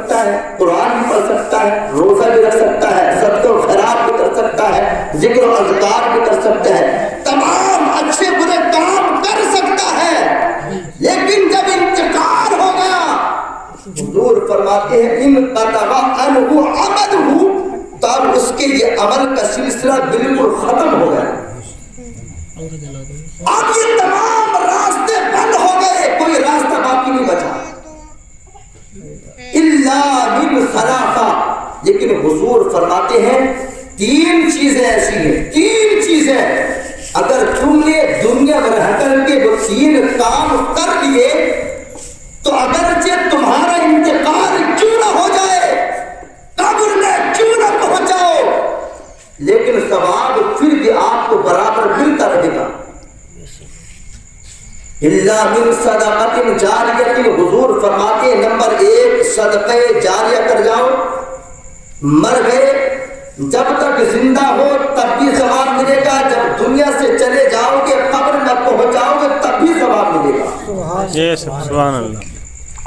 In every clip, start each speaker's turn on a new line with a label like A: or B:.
A: سکتا ہے، قرآن بھی پڑھ سکتا ہے، روزہ بھی رکھ سکتا ہے، صدقہ و خیرات بھی کر سکتا ہے، ذکر و اذکار بھی کر سکتا ہے، تمام اچھے برے کام کر سکتا ہے، لیکن جب انتقال ہو گیا حضور فرماتے ہیں ان قطع عنہ عملہ، تب اس کے یہ عمل کا سلسلہ بالکل ختم ہو گیا، اب یہ تمام راستے بند ہو گئے، کوئی راستہ باقی نہیں بچا الا من ثلاثہ۔ لیکن حضور فرماتے ہیں تین چیزیں ایسی ہیں، تین چیزیں اگر تم نے دنیا میں رہ کر کے وہ تین کام کر لیے تو اگرچہ تمہارا انتقال کیوں نہ ہو جائے، قبر میں کیوں نہ پہنچاؤ، لیکن ثواب پھر بھی آپ کو برابر ملتا رہے گا۔ الا من صدقۃ جاریۃ، حضور فرماتے ہیں نمبر 1 صدقہ جاریہ کر جاؤ، مر گئے جب تک زندہ ہو تب بھی ثواب ملے گا، جب دنیا سے چلے جاؤ گے قبر میں پہنچاؤ گے تب بھی ثواب ملے گا۔
B: سبحان اللہ،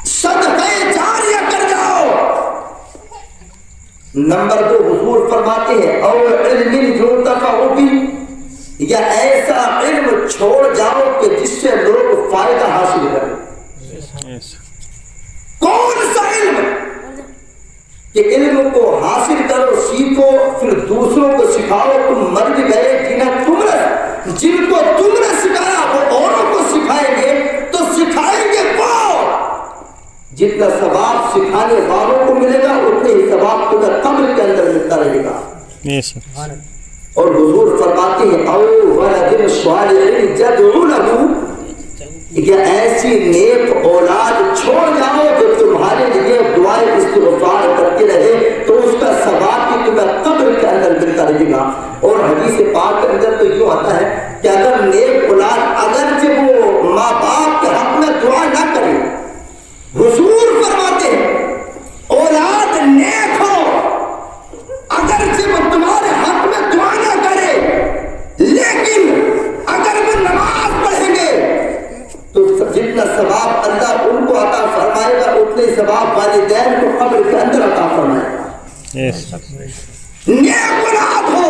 A: صدقہ جاریہ کر جاؤ۔ نمبر 2 حضور فرماتے ہیں او علم ينتفع به، یا ایسا علم چھوڑ جاؤ کہ جس سے لوگ فائدہ حاصل کریں۔ کون سا علم؟ کہ علم کو حاصل کرو، سیکھو، پھر دوسروں کو سکھاؤ۔ تم مر بھی گئے جن کو تم نے سکھایا وہ اوروں کو سکھائیں گے تو سکھائیں گے وہ، جتنا ثواب سکھانے والوں کو ملے گا اتنے ہی ثواب تمہیں قبر کے اندر ملتا رہے گا۔ اور حضور فرماتے ہیں او ولد صالح يدعو له، کہ ایسی نیک اولاد چھوڑ جاؤ جو تمہارے لیے دعائیں استغفار کرتے رہے تو اس کا ثواب بھی تمہیں قبر کے اندر ملتا رہے گا۔ اور حدیث پاک کے اندر تو یوں آتا ہے کہ اگر نیک اولاد اگرچہ وہ ماں باپ کے حق میں دعا نہ کرے، حضور فرماتے ہیں اولاد نیک ہو اگرچہ وہ تمہارے حق میں دعا نہ کرے، لیکن اگر وہ نماز پڑھیں گے تو جتنا ثواب اللہ ان کو عطا فرمائے گا اتنے ثواب والدین کو قبر کے اندر عطا فرمائے گا۔ نیک اولاد ہو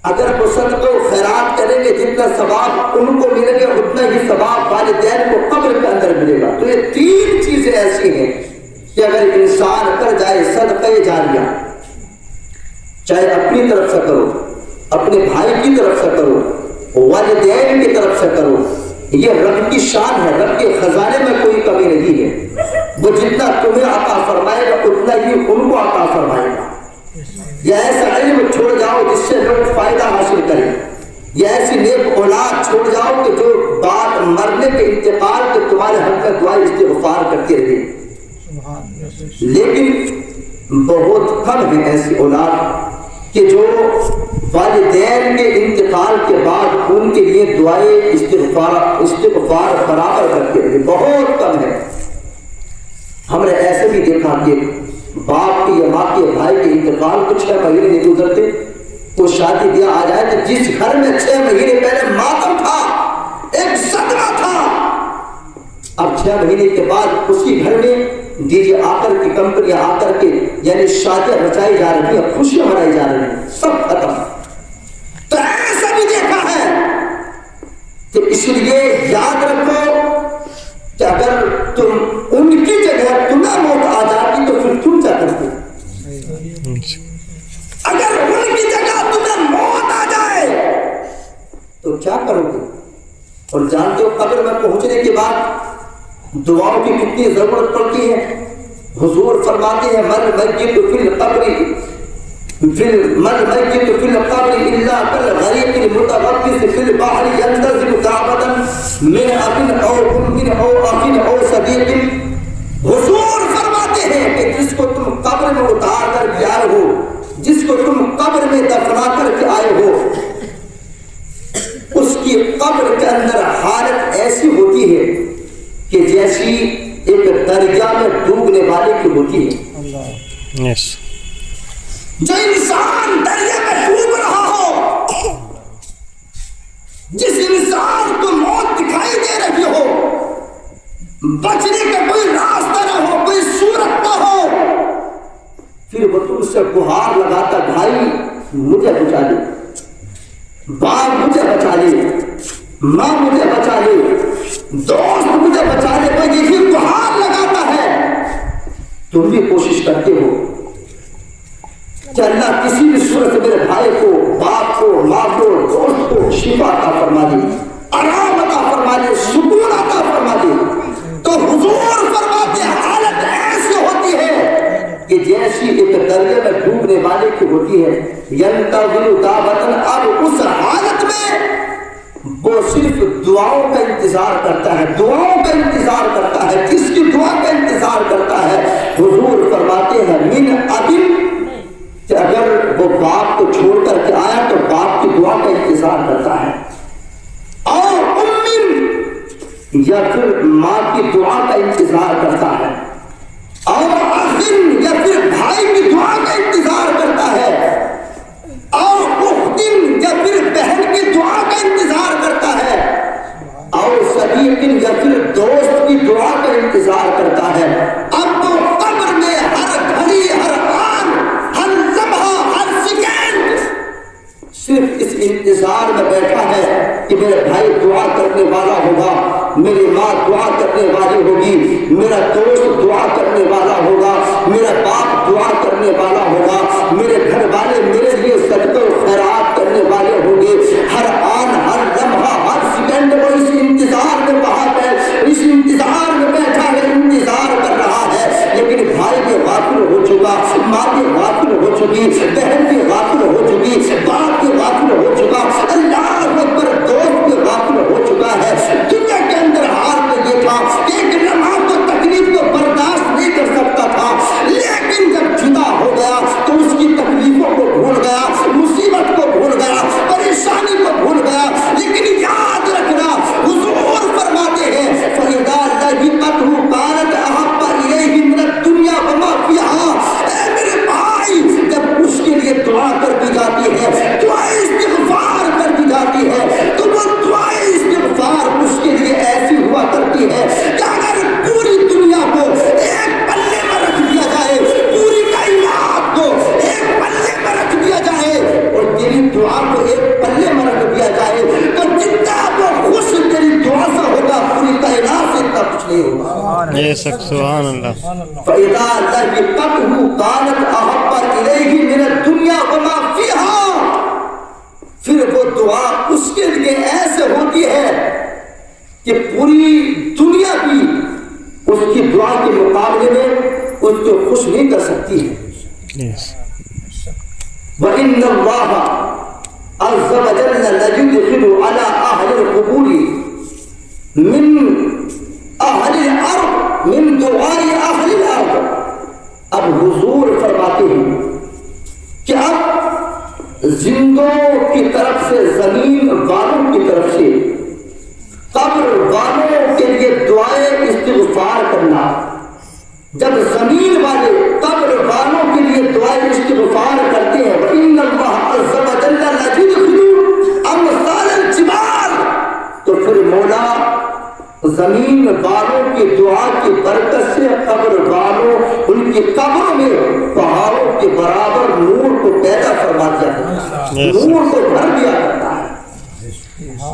A: اگر وہ صدقہ و خیرات کریں گے جتنا ثواب ان کو ملے گا اتنا ہی ثواب والدین کو قبر کے اندر ملے گا۔ تو یہ تین چیزیں ایسی ہیں کہ اگر انسان کر جائے صدقہ جاریہ، چاہے اپنی طرف سے کرو، اپنے بھائی کی طرف سے کرو، والدین کی طرف سے کرو، یہ رب کی شان ہے، رب کے خزانے میں کوئی کمی نہیں ہے، وہ جتنا تمہیں عطا فرمائے گا اتنا ہی ان کو عطا فرمائے گا۔ یا ایسا علم چھوڑ جاؤ جس سے لوگ فائدہ حاصل کریں، یا ایسی نیک اولاد چھوڑ جاؤ کہ جو بعد مرنے کے انتقال کے تمہارے حق میں دعا استغفار کرتے رہے۔ لیکن بہت کم ہے ایسی اولاد کہ جو والدین کے انتقال کے بعد ان کے لیے دعائیں استغفار برابر کرتے رہے، بہت کم ہے۔ ہم نے ایسے بھی دیکھا کہ باپ کی یا ماں کے بھائی کے انتقال کو 6 مہینے نہیں گزرتے، وہ شادی بیاہ آ جائے تو جس گھر میں 6 مہینے پہلے ماتم تھا، ایک صدمہ تھا، اب 6 مہینے کے بعد اسی گھر میں ڈی جے آ کر کی کمپنیاں آ کر کے یعنی شادیاں رچائی جا رہی ہیں، خوشیاں منائی جا رہی ہیں، سب ختم۔ تو ایسا بھی دیکھا ہے کہ اس لیے یاد رکھو کہ اگر تم ان کی جگہ تمہیں موت آ جاتی تو پھر تم کیا کرتے؟ اگر ان کی جگہ تمہیں موت آ جائے تو کیا کرو گے؟ اور جانتے ہو قبر میں پہنچنے کے بعد دعاؤں کی کتنی ضرورت پڑتی ہے۔ حضور فرماتے ہیں من میت فی القبر الا کالغریق المتغطس فی البحر ينتظر دعوة من اب او ام او اخ او صدیق۔ حضور فرماتے ہیں کہ جس کو تم قبر میں اتار کر کے آئے ہو، جس کو تم قبر میں دفنا کر کے آئے ہو، اس کی قبر کے اندر حالت ایسی ہوتی ہے کہ جیسی ایک دریا میں ڈوبنے والے کی ہوتی ہے۔ جو انسان دریا میں ڈوب رہا ہو، جس انسان کو موت دکھائی دے رہی ہو، بچنے کا کوئی راستہ نہ ہو، کوئی صورت کرتا ہو پھر وہ تم سے گہار لگاتا بھائی مجھے بچا لے، باپ مجھے بچا لے، ماں مجھے بچا لے، دوست مجھے بچا لے، وہ یہی گہار لگاتا ہے۔ تم بھی کوشش کرتے ہو کہ اللہ کسی بھی صورت میرے بھائی کو، باپ کو، ماں کو، دوست کو شفا عطا فرما دے، آرام عطا فرما دے، سکون عطا فرما دے۔ تو حضور فرماتے حالت ایسی ہوتی ہے کہ جیسی ایک دریا میں ڈوبنے والے کی ہوتی ہے، ینتظر دعوتاً، اب اس حالت میں وہ صرف دعاؤں کا انتظار کرتا ہے، دعاؤں کا انتظار کرتا ہے۔ کس کی دعا کا انتظار کرتا ہے؟ حضور فرماتے ہیں من ابن، کہ اگر وہ باپ کو چھوڑ کر کے آیا تو باپ کی دعا کا انتظار کرتا ہے، اور امین، یا پھر ماں کی دعا کا انتظار کرتا ہے، اور اخن، یا پھر بھائی کی دعا کا انتظار کرتا ہے، اور اختن، یا پھر بہن کی دعا کا انتظار کرتا ہے، اور صدیقن، یا پھر دوست کی دعا کا انتظار کرتا ہے۔ اب تو قبر میں ہر گھڑی، ہر آن، ہر لمحہ، ہر سیکنڈ صرف اس انتظار میں بیٹھا ہے کہ میرا بھائی دعا کرنے والا ہوگا، میری ماں دعا کرنے والی ہوگی، میرا دوست دعا کرنے والا ہوگا، میرا باپ دعا کرنے والا ہوگا، میرے گھر والے میرے لیے صدقہ و خیرات کرنے والے ہوں گے۔ ہر آن، ہر لمحہ، ہر سیکنڈ وہ اس انتظار میں وہاں پہ، اس انتظار میں بیٹھا ہے، انتظار کر رہا ہے۔ لیکن بھائی بھی غافل ہو چکا، ماں بھی غافل ہو چکی، بہن بھی غافل ہو چکی، باپ بھی غافل ہو چکا، اللہ اکبر، دوست بھی غافل ہو چکا ہے۔ دنیا کے اندر حال میں یہ تھا کہ ایک لمحہ تو تکلیف کو برداشت نہیں کر سکتا تھا، لیکن جب جدا ہو گیا تو اس کی تکلیفوں کو بھول گیا، مصیبت کو بھول گیا، پریشانی کو بھول گیا۔ لیکن یاد رکھنا، حضور فرماتے ہیں فَإِذَا لَهِقَتْهُ كَانَتْ أَحَبَّ إِلَيْهِ مِنَ الدُّنْيَا وَمَا فِيهَا۔ اے میرے بھائی، جب اس کے لیے دعا کر دی جاتی ہے، دعائے استغفار کر دی جاتی ہے، تو وہ دعائے استغفار اس کے لیے ایسی ہوا کرتی ہے کہ اگر پوری دنیا کو ایک پلے میں رکھ دیا جائے، پوری کائنات کو ایک پلے میں رکھ دیا جائے، اور تیری دعا کو ایک پلے میں رکھ دیا جائے، تو جتنا وہ خوش تیری دعا سے ہوگا، پوری کائنات سے اتنا کچھ نہیں ہوگا۔
B: یہ سب سبحان اللہ۔
A: فَإِذَا لَهِقَتْهُ كَانَتْ أَحَبَّ إِلَيْهِ مِنَ الدُّنْيَا وَمَا فِيهَا، پھر وہ دعا اس کے لیے ایسے ہوتی ہے کہ پوری دنیا بھی اس کی دعا کے مقابلے میں اس کو خوش نہیں کر سکتی ہے۔ وَإِنَّ اللَّهَ عَزَّ وَجَلَّ لَيُدْخِلُ عَلَىٰ أَهْلِ الْقُبُورِ مِنْ أَهْلِ الْأَرْضِ مِنْ دُعَاءِ أَهْلِ الْأَرْضِ۔ اب حضور فرماتے ہیں کہ اب زندوں کی طرف سے، زمین والوں کی طرف سے قبر والوں کے لیے دعائے استغفار کرنا، جب زمین والے قبر والوں کے لیے دعائے استغفار کرتے ہیں، وَإِنَّ اللَّهَ عَزَّ وَجَلَّ لَيُدْخِلُ أَمْثَالَ الْجِبَالِ، تو پھر مولا زمین والوں کی دعا کی برکت سے قبر والوں، ان کی قبروں میں پہاڑوں کے برابر نور کو پیدا فرما دیا کرتا ہے، نور کو بھر دیا کرتا ہے۔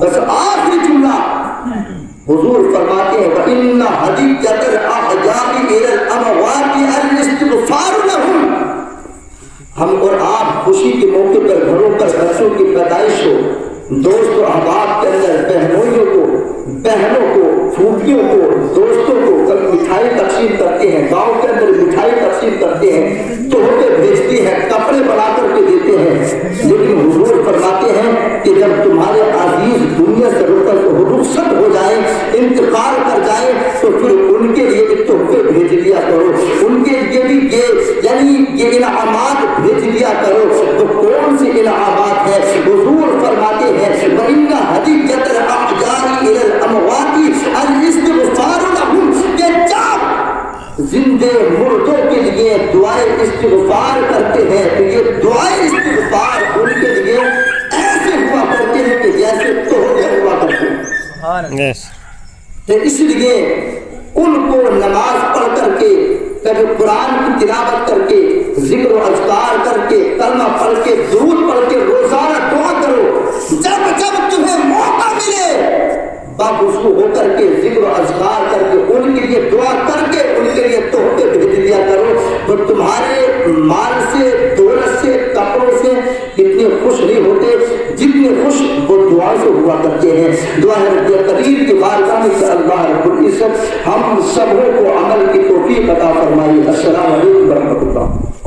A: بس آخری جملہ حضور فرماتے ہیں وَإِنَّ هَدِيَّةَ الْأَحْيَاءِ إِلَى الْأَمْوَاتِ الْإِسْتِغْفَارُ لَهُمْ۔ ہم اور آپ خوشی کے موقع پر گھروں پر بچوں کی پیدائش ہو، دوست و احباب کے اندر بہنوئیوں کو، بہنوں کو، پھوپھیوں کو، دوستوں کو کبھی مٹھائی تقسیم کرتے ہیں، گاؤں کے اندر مٹھائی تقسیم کرتے ہیں، تحفے بھیجتے ہیں، کپڑے بنا کر کے دیتے ہیں۔ لیکن حضور فرماتے ہیں کہ جب تمہارے عزیز دنیا سے رخصت ہو جائیں، انتقال کر جائیں، تو پھر ان کے لیے بھی تحفے بھیج دیا کرو، ان کے لیے بھی یہ انعامات بھیج دیا کرو۔ تو کون سے انعامات ہیں؟ حضور فرماتے ہیں وَإِنَّ هَدِيَّةَ الْأَحْيَاءِ إِلَى الْأَمْوَاتِ الْإِسْتِغْفَارُ لَهُمْ، کہ جب زندے مردوں کے لیے دعائے استغفار کرتے ہیں تو یہ دعائے استغفار ان کے لیے ایسے ہوا کرتے ہیں کہ جیسے تحفے ہوا کرتے ہیں۔ تو اس لیے ان کو نماز پڑھ کر کے کبھی قرآن کی تلاوت کر کے، ذکر و اذکار کر کے، کلمہ پڑھ کے، درود پڑھ کے روزانہ دعا کرو. جب جب تمہیں موقع ملے باوضو ہو کر کے ذکر و اذکار کر کے ان کے لیے دعا کر کے ان کے لیے تحفے بھیج دیا کرو. وہ تمہارے مال سے، دولت سے، کپڑوں سے اتنے خوش نہیں ہوتے جتنے خوش وہ دعا سے ہوا کرتے ہیں. دعا ہے رب کریم کی بارگاہ میں کہ اللہ رب العزت ہم سبوں کو عمل کی توفیق عطا فرمائے. السلام علیکم ورحمۃ اللہ.